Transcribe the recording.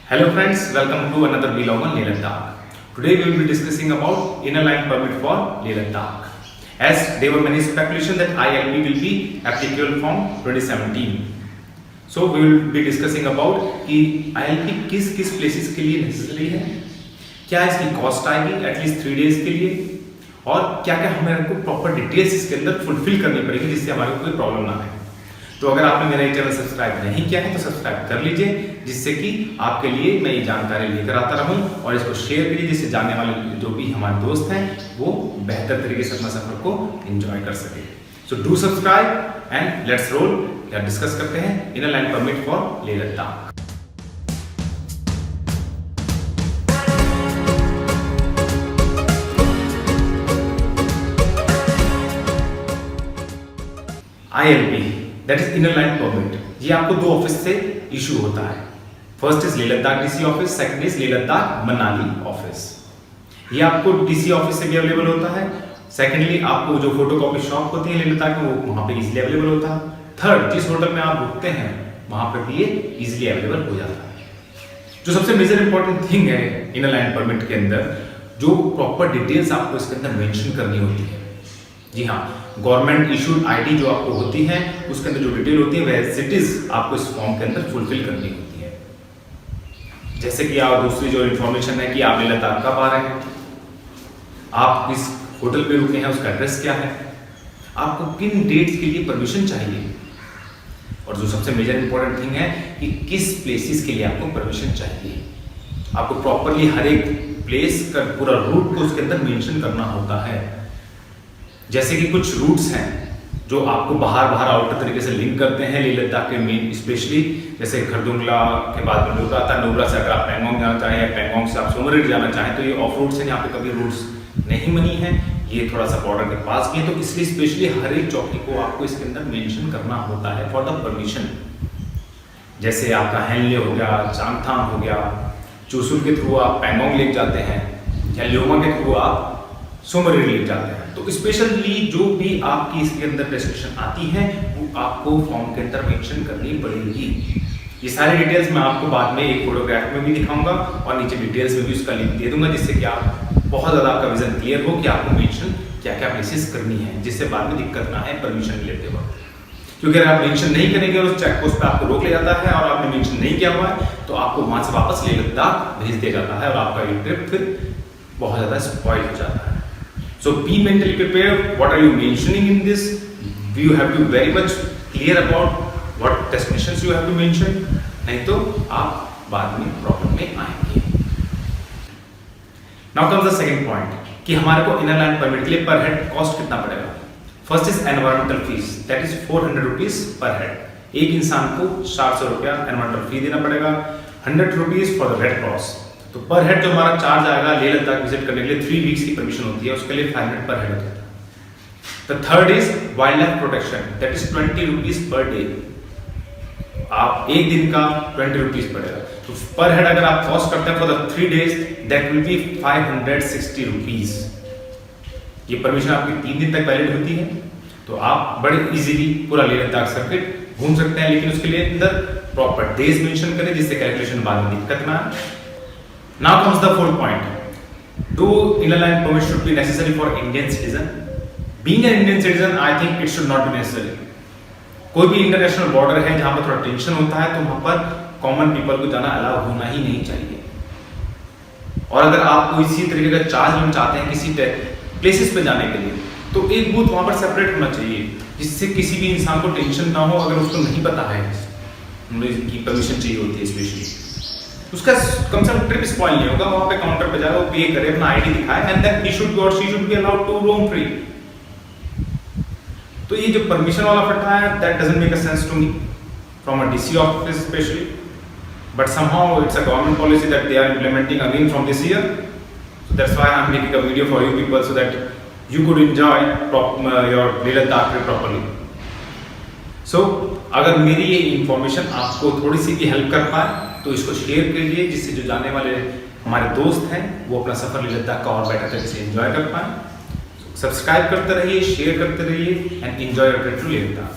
Hello friends, welcome to another vlog on Leh Ladakh. Today we will be discussing about inner line permit for Leh Ladakh. As there were many speculation that ILP will be applicable from 2017. So we will be discussing about कि ILP किस किस places के लिए necessary है, क्या इसकी cost आएगी at least 3 days के लिए, और क्या क्या हमें को प्रॉपर डिटेल्स इसके अंदर फुलफिल करनी पड़ेगी जिससे हमारे को कोई प्रॉब्लम ना आए। तो अगर आपने मेरा चैनल सब्सक्राइब नहीं किया है तो सब्सक्राइब कर लीजिए, जिससे कि आपके लिए मैं ये जानकारी लेकर आता रहूं, और इसको शेयर करिए जिससे जानने वाले जो भी हमारे दोस्त हैं वो बेहतर तरीके से अपना सफर को एंजॉय कर सके। So do subscribe and let's roll. या डिस्कस करते हैं inner line permit for Leh Ladakh. ILP that is inner line permit, ये आपको 2 ऑफिस से इशू होता है। First is Leh Ladakh DC office, second is Leh Ladakh Manali office. ये आपको डीसी ऑफिस से भी अवेलेबल होता है। सेकेंडली आपको जो फोटोकॉपी शॉप होती है लेह लद्दाख में वो वहां पे इजीली अवेलेबल होता है। थर्ड, जिस होटल में आप रुकते हैं वहां पर भी ये इजीली अवेलेबल हो जाता है। जो सबसे मेजर इंपॉर्टेंट थिंग है इनर लाइन परमिट के अंदर, जो प्रॉपर डिटेल्स आपको इसके अंदर मेंशन करनी होती है। जी हाँ, गवर्नमेंट इशूड आईडी जो आपको होती है उसके अंदर जो डिटेल होती है वह इट इज आपको इस फॉर्म के अंदर फुलफिल करनी होती है। जैसे कि आप दूसरी जो इन्फॉर्मेशन है कि आप लेह लद्दाख कब आ रहे हैं, आप किस होटल पे रुके हैं, उसका एड्रेस क्या है, आपको किन डेट्स के लिए परमिशन चाहिए, और जो सबसे मेजर इंपॉर्टेंट थिंग है कि किस प्लेसेस के लिए आपको परमिशन चाहिए। आपको प्रॉपरली हर एक प्लेस का पूरा रूट को उसके अंदर मेंशन करना होता है। जैसे कि कुछ रूट्स हैं जो आपको बाहर आउटर तरीके से लिंक करते हैं लेह लद्दाख के मेन, स्पेशली जैसे खरदुंगला के बाद में नूबरा आता है। नूबरा से अगर आप पैंगोंग जाना चाहें या पैंगोंग से आप सोमरेड जाना चाहें तो ये ऑफ रूट्स हैं, यहाँ पे कभी रूट्स नहीं बनी है, ये थोड़ा सा बॉर्डर के पास की है, तो इसलिए स्पेशली हर एक चौकी को आपको इसके अंदर मेंशन करना होता है फॉर द परमिशन। जैसे आपका हैनले हो गया, चांगथांग हो गया, चूसुल के थ्रू आप पैंगोंग लेक जाते हैं, या ल्योमा के थ्रू आप सोमरेड लेक जाते हैं। तो स्पेशली जो भी आपकी इसके अंदर प्रेस्क्रिप्शन आती है वो आपको फॉर्म के अंदर मेंशन करनी पड़ेगी। ये सारी डिटेल्स मैं आपको बाद में एक फोटोग्राफ में भी दिखाऊंगा और नीचे डिटेल्स में भी उसका लिंक दे दूंगा, जिससे कि आप बहुत ज़्यादा आपका विजन क्लियर हो कि आपको मेंशन क्या क्या प्लेसेस करनी है, जिससे बाद में दिक्कत ना है परमिशन लेते वक्त। क्योंकि अगर आप मेंशन नहीं करेंगे और उस चेक पोस्ट पे आपको रोक ले जाता है और आपने मेंशन नहीं किया हुआ है तो आपको वहां से वापस लेह लद्दाख भेज दिया जाता है और आपका ये ट्रिप फिर बहुत ज़्यादा स्पॉइल हो जाता है। So be mentally prepared. What are you mentioning in this? You have to be very much clear about what destinations you have to mention. नहीं तो आप बाद में प्रॉब्लम में आएंगे। Now comes the second point कि हमारे को इनर लाइन परमिट के लिए पर हेड कॉस्ट कितना पड़ेगा। First is environmental fees, that is 400 rupees per head. एक इंसान को 400 रुपया एनवायरमेंटल फी देना पड़ेगा, 100 rupees for the red cross. तो पर हेड जो हमारा चार्ज आएगा लेह लद्दाख विजिट करने के लिए 3 वीक्स की परमिशन होती है, उसके लिए 500 पर हेड होता है। The third is wild life protection, that is 20 rupees per day. आप एक दिन का 20 रुपीज पड़ेगा। तो पर हेड अगर आप कॉस्ट करते हैं for the 3 days that will be 560 rupees. ये परमिशन आपकी 3 दिन तक वैलिड होती है, तो आप बड़े इजीली पूरा लेह लद्दाख सर्किट घूम सकते हैं, लेकिन उसके लिए अंदर प्रॉपर डेज मेंशन करें जिससे कैलकुलेशन बाद में दिक्कत ना आए। Now comes the fourth point. Do inner line permit should be necessary for Indian citizen? Being an Indian citizen, I think it should not be necessary. कोई भी इंटरनेशनल बॉर्डर है जहां पर थोड़ा टेंशन होता है तो वहां पर कॉमन पीपल को जाना अलाउ होना ही नहीं चाहिए। और अगर आप कोई इसी तरीके का चार्ज लेना चाहते हैं किसी प्लेसेस पे जाने के लिए तो एक बूथ वहां पर सेपरेट होना चाहिए, जिससे किसी भी इंसान को टेंशन ना हो अगर उसको नहीं पता है की परमिशन चाहिए होती है। स्पेशली उसका कम से कम ट्रिप स्पॉइल नहीं होगा। वहां पे काउंटर पे जाए, वो पे करे, अपना आईडी दिखाए and then he should be और she should be allowed to roam free. तो ये जो परमिशन वाला फटा है that doesn't make a sense to me from a DC office specially, but somehow it's a government policy that they are implementing again from this year. So that's why I am making a video for you people so that you could enjoy your Leh Ladakh trip properly. सो अगर मेरी ये information आपको थोड़ी सी भी help कर पाए तो इसको शेयर कीजिए, जिससे जो जाने वाले हमारे दोस्त हैं वो अपना सफर लेह लद्दाख का और बेटर तरीके से एंजॉय कर पाए। सब्सक्राइब करते रहिए, शेयर करते रहिए and enjoy your trip to Leh Ladakh.